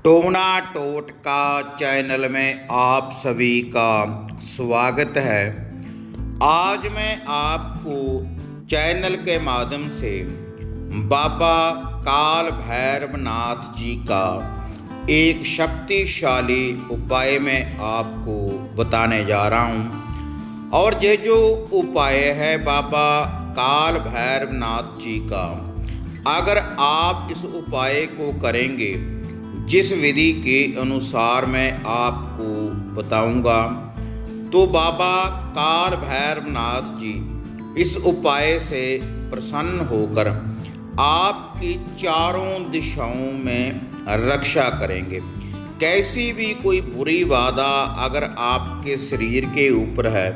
टोना टोटका चैनल में आप सभी का स्वागत है। आज मैं आपको चैनल के माध्यम से बाबा काल भैरवनाथ जी का एक शक्तिशाली उपाय में आपको बताने जा रहा हूँ। और ये जो उपाय है बाबा काल भैरवनाथ जी का, अगर आप इस उपाय को करेंगे जिस विधि के अनुसार मैं आपको बताऊंगा, तो बाबा काल भैरवनाथ जी इस उपाय से प्रसन्न होकर आपकी चारों दिशाओं में रक्षा करेंगे। कैसी भी कोई बुरी बाधा अगर आपके शरीर के ऊपर है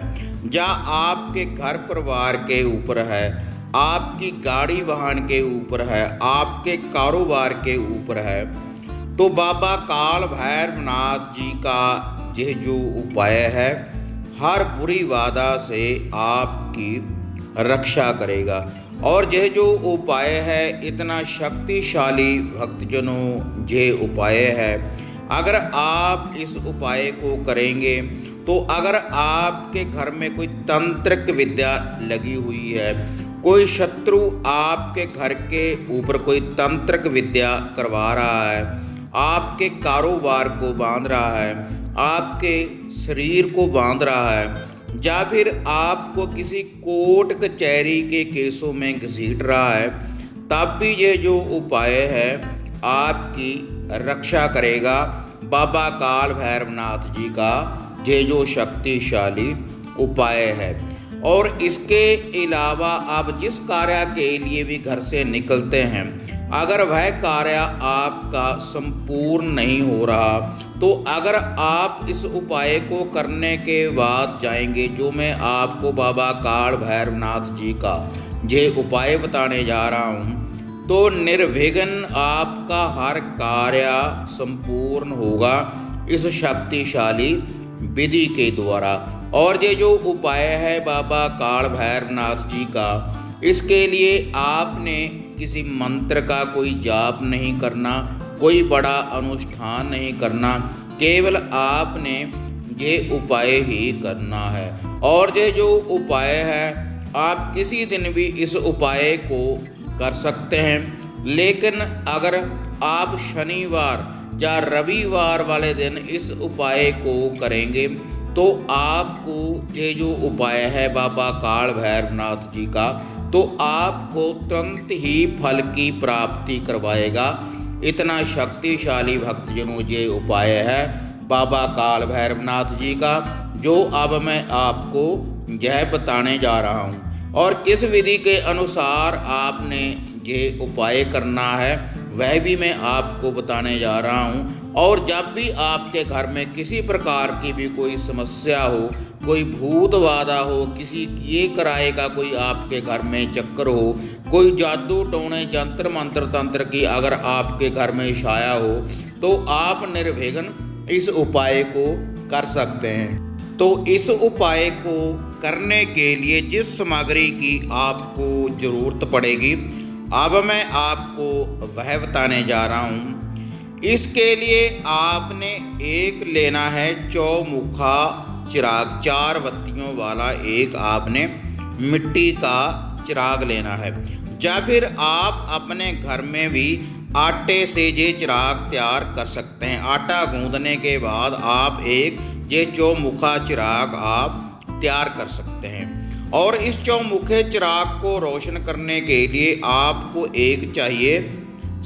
या आपके घर परिवार के ऊपर है, आपकी गाड़ी वाहन के ऊपर है, आपके कारोबार के ऊपर है, तो बाबा काल भैरवनाथ जी का यह जो उपाय है हर बुरी बाधा से आपकी रक्षा करेगा। और यह जो उपाय है इतना शक्तिशाली भक्तजनों, ये उपाय है अगर आप इस उपाय को करेंगे तो अगर आपके घर में कोई तंत्रिक विद्या लगी हुई है, कोई शत्रु आपके घर के ऊपर कोई तंत्रिक विद्या करवा रहा है, आपके कारोबार को बांध रहा है, आपके शरीर को बांध रहा है, या फिर आपको किसी कोर्ट कचहरी के केसों में घसीट रहा है, तब भी ये जो उपाय है आपकी रक्षा करेगा। बाबा काल भैरवनाथ जी का ये जो शक्तिशाली उपाय है। और इसके अलावा आप जिस कार्य के लिए भी घर से निकलते हैं, अगर वह कार्य आपका संपूर्ण नहीं हो रहा, तो अगर आप इस उपाय को करने के बाद जाएंगे, जो मैं आपको बाबा काल भैरवनाथ जी का ये उपाय बताने जा रहा हूँ, तो निर्विघ्न आपका हर कार्य संपूर्ण होगा इस शक्तिशाली विधि के द्वारा। और ये जो उपाय है बाबा काल भैरवनाथ जी का, इसके लिए आपने किसी मंत्र का कोई जाप नहीं करना, कोई बड़ा अनुष्ठान नहीं करना, केवल आपने ये उपाय ही करना है। और ये जो उपाय है आप किसी दिन भी इस उपाय को कर सकते हैं, लेकिन अगर आप शनिवार या रविवार वाले दिन इस उपाय को करेंगे तो आपको ये जो उपाय है बाबा काल भैरवनाथ जी का, तो आपको तुरंत ही फल की प्राप्ति करवाएगा। इतना शक्तिशाली भक्तजनों ये उपाय है बाबा काल भैरवनाथ जी का, जो अब मैं आपको यह बताने जा रहा हूँ। और किस विधि के अनुसार आपने ये उपाय करना है वह भी मैं आपको बताने जा रहा हूँ। और जब भी आपके घर में किसी प्रकार की भी कोई समस्या हो, कोई भूत बाधा हो, किसी किए कराए का कोई आपके घर में चक्कर हो, कोई जादू टोने जंत्र मंत्र तंत्र की अगर आपके घर में छाया हो, तो आप निर्विघ्न इस उपाय को कर सकते हैं। तो इस उपाय को करने के लिए जिस सामग्री की आपको ज़रूरत पड़ेगी, अब मैं आपको वह बताने जा रहा हूँ। इसके लिए आपने एक लेना है चौमुखा चिराग, 4 बत्तियों वाला एक आपने मिट्टी का चिराग लेना है। या फिर आप अपने घर में भी आटे से ये चिराग तैयार कर सकते हैं। आटा गूंदने के बाद आप एक ये चौमुखा चिराग आप तैयार कर सकते हैं। और इस चौमुखे चिराग को रोशन करने के लिए आपको एक चाहिए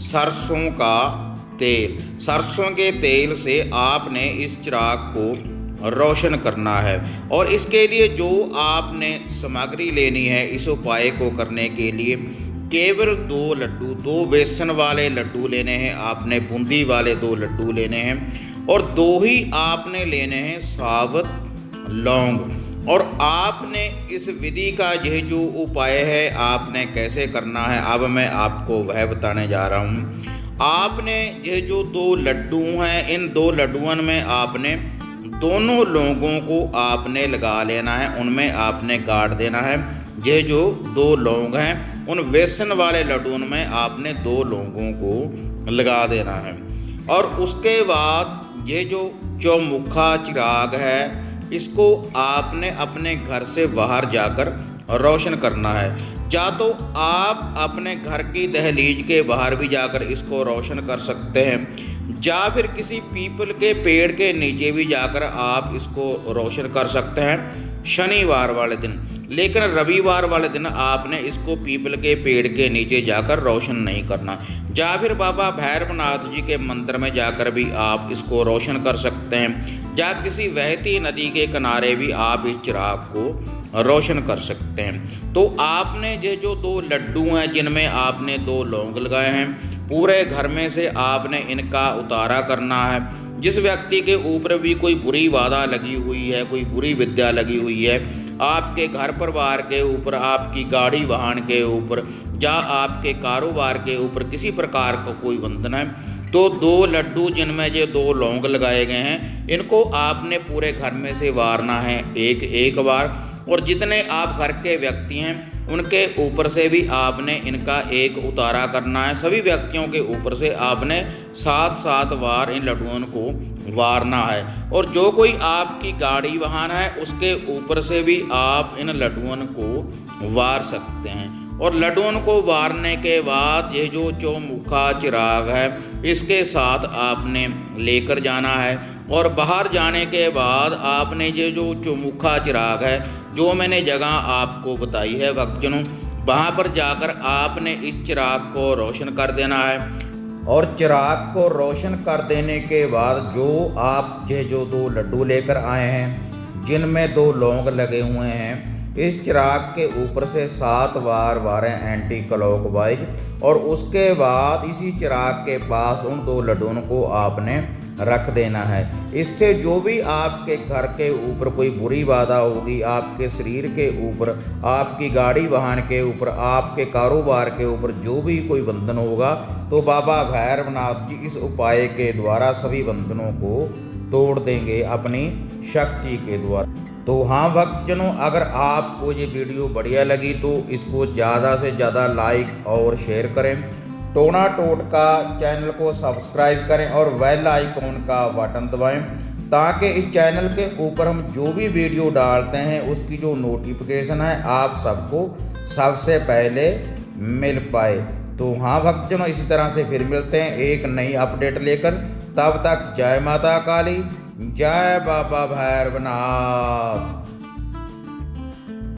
सरसों का तेल। सरसों के तेल से आपने इस चिराग को रोशन करना है। और इसके लिए जो आपने सामग्री लेनी है इस उपाय को करने के लिए, केवल 2 लड्डू, 2 बेसन वाले लड्डू लेने हैं आपने, बूंदी वाले 2 लड्डू लेने हैं, और 2 ही आपने लेने हैं साबुत लौंग। और आपने इस विधि का यह जो उपाय है आपने कैसे करना है, अब मैं आपको वह बताने जा रहा हूँ। आपने ये जो 2 लड्डू हैं, इन 2 लड्डुओं में आपने दोनों लौंगों को आपने लगा लेना है, उनमें आपने गाड़ देना है। ये जो 2 लौंग हैं उन बेसन वाले लड्डुओं में आपने 2 लौंगों को लगा देना है। और उसके बाद ये जो चौमुखा चिराग है इसको आपने अपने घर से बाहर जाकर रोशन करना है। या तो आप अपने घर की दहलीज के बाहर भी जाकर इसको रोशन कर सकते हैं, या फिर किसी पीपल के पेड़ के नीचे भी जाकर आप इसको रोशन कर सकते हैं शनिवार वाले दिन। लेकिन रविवार वाले दिन आपने इसको पीपल के पेड़ के नीचे जाकर रोशन नहीं करना। या फिर बाबा भैरवनाथ जी के मंदिर में जाकर भी आप इसको रोशन कर सकते हैं, या किसी बहती नदी के किनारे भी आप इस चिराग को रोशन कर सकते हैं। तो आपने ये जो 2 लड्डू हैं जिनमें आपने 2 लौंग लगाए हैं, पूरे घर में से आपने इनका उतारा करना है। जिस व्यक्ति के ऊपर भी कोई बुरी बाधा लगी हुई है, कोई बुरी विद्या लगी हुई है, आपके घर परिवार के ऊपर, आपकी गाड़ी वाहन के ऊपर, या आपके कारोबार के ऊपर किसी प्रकार का कोई बंधन है, तो 2 लड्डू जिनमें ये 2 लौंग लगाए गए हैं इनको आपने पूरे घर में से वारना है एक एक बार। और जितने आप घर के व्यक्ति हैं उनके ऊपर से भी आपने इनका एक उतारा करना है। सभी व्यक्तियों के ऊपर से आपने 7-7 बार इन लड्डुओं को वारना है। और जो कोई आपकी गाड़ी वाहन है उसके ऊपर से भी आप इन लड्डुओं को वार सकते हैं। और लड्डुओं को वारने के बाद ये जो चौमुखा चिराग है इसके साथ आपने लेकर जाना है। और बाहर जाने के बाद आपने ये जो चौमुखा चिराग है, जो मैंने जगह आपको बताई है भक्तजनों, वहाँ पर जाकर आपने इस चिराग को रोशन कर देना है। और चिराग को रोशन कर देने के बाद जो आप ये जो 2 लड्डू लेकर आए हैं जिनमें 2 लौंग लगे हुए हैं, इस चिराग के ऊपर से 7 बार वारें एंटी क्लॉकवाइज। और उसके बाद इसी चिराग के पास उन 2 लड्डुओं को आपने रख देना है। इससे जो भी आपके घर के ऊपर कोई बुरी बाधा होगी, आपके शरीर के ऊपर, आपकी गाड़ी वाहन के ऊपर, आपके कारोबार के ऊपर जो भी कोई बंधन होगा, तो बाबा भैरवनाथ जी इस उपाय के द्वारा सभी बंधनों को तोड़ देंगे अपनी शक्ति के द्वारा। तो हाँ भक्तजनों, अगर आपको ये वीडियो बढ़िया लगी तो इसको ज़्यादा से ज़्यादा लाइक और शेयर करें। टोना टोटका चैनल को सब्सक्राइब करें और बेल आइकॉन का बटन दबाएं, ताकि इस चैनल के ऊपर हम जो भी वीडियो डालते हैं उसकी जो नोटिफिकेशन है आप सबको सबसे पहले मिल पाए। तो हाँ भक्तजनों, इसी तरह से फिर मिलते हैं एक नई अपडेट लेकर। तब तक जय माता काली, जय बाबा भैरवनाथ।